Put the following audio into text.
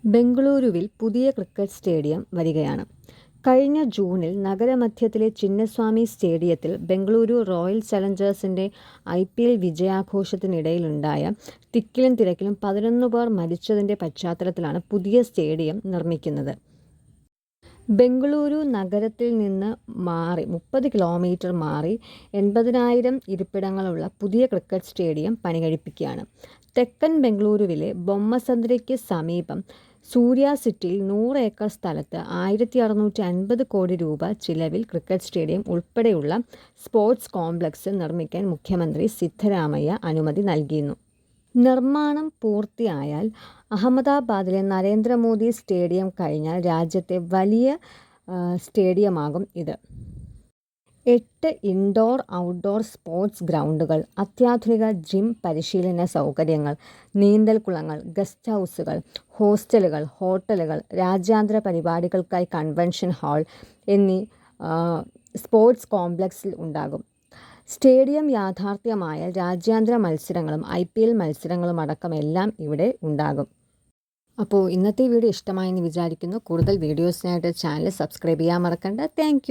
ബെംഗളൂരുവിൽ പുതിയ cricket stadium വരികയാണ്. കഴിഞ്ഞ ജൂണിൽ നഗരമധ്യത്തിലെ ചിന്നസ്വാമി സ്റ്റേഡിയത്തിൽ ബെംഗളൂരു റോയൽ ചലഞ്ചേഴ്സിൻ്റെ IPL വിജയാഘോഷത്തിനിടയിലുണ്ടായ തിക്കിലും തിരക്കിലും 11 പേർ മരിച്ചതിൻ്റെ പശ്ചാത്തലത്തിലാണ് പുതിയ സ്റ്റേഡിയം നിർമ്മിക്കുന്നത്. ബെംഗളൂരു നഗരത്തിൽ നിന്ന് മാറി 30 കിലോമീറ്റർ മാറി 80,000 ഇരിപ്പിടങ്ങളുള്ള പുതിയ ക്രിക്കറ്റ് സ്റ്റേഡിയം പണികഴിപ്പിക്കുകയാണ്. തെക്കൻ ബെംഗളൂരുവിലെ ബൊമ്മസന്ദ്രയ്ക്ക് സമീപം സൂര്യ സിറ്റിയിൽ 100 ഏക്കർ സ്ഥലത്ത് 1650 കോടി രൂപ ചിലവിൽ ക്രിക്കറ്റ് സ്റ്റേഡിയം ഉൾപ്പെടെയുള്ള സ്പോർട്സ് കോംപ്ലക്സ് നിർമ്മിക്കാൻ മുഖ്യമന്ത്രി സിദ്ധരാമയ്യ അനുമതി നൽകിയിരുന്നു. നിർമ്മാണം പൂർത്തിയായാൽ അഹമ്മദാബാദിലെ നരേന്ദ്രമോദി സ്റ്റേഡിയം കഴിഞ്ഞാൽ രാജ്യത്തെ വലിയ സ്റ്റേഡിയമാകും ഇത്. 8 ഇൻഡോർ ഔട്ട്ഡോർ സ്പോർട്സ് ഗ്രൗണ്ടുകൾ, അത്യാധുനിക ജിം, പരിശീലന സൗകര്യങ്ങൾ, നീന്തൽക്കുളങ്ങൾ, ഗസ്റ്റ് ഹൗസുകൾ, ഹോസ്റ്റലുകൾ, ഹോട്ടലുകൾ, രാജ്യാന്തര പരിപാടികൾക്കായി കൺവെൻഷൻ ഹാൾ എന്നീ സ്പോർട്സ് കോംപ്ലക്സിൽ ഉണ്ടാകും. സ്റ്റേഡിയം യാഥാർത്ഥ്യമായാൽ രാജ്യാന്തര മത്സരങ്ങളും IPL മത്സരങ്ങളും അടക്കം എല്ലാം ഇവിടെ ഉണ്ടാകും. അപ്പോൾ ഇന്നത്തെ വീഡിയോ ഇഷ്ടമായെന്ന് വിചാരിക്കുന്നു. കൂടുതൽ വീഡിയോസിനായിട്ട് ചാനൽ സബ്സ്ക്രൈബ് ചെയ്യാൻ മറക്കണ്ട. താങ്ക്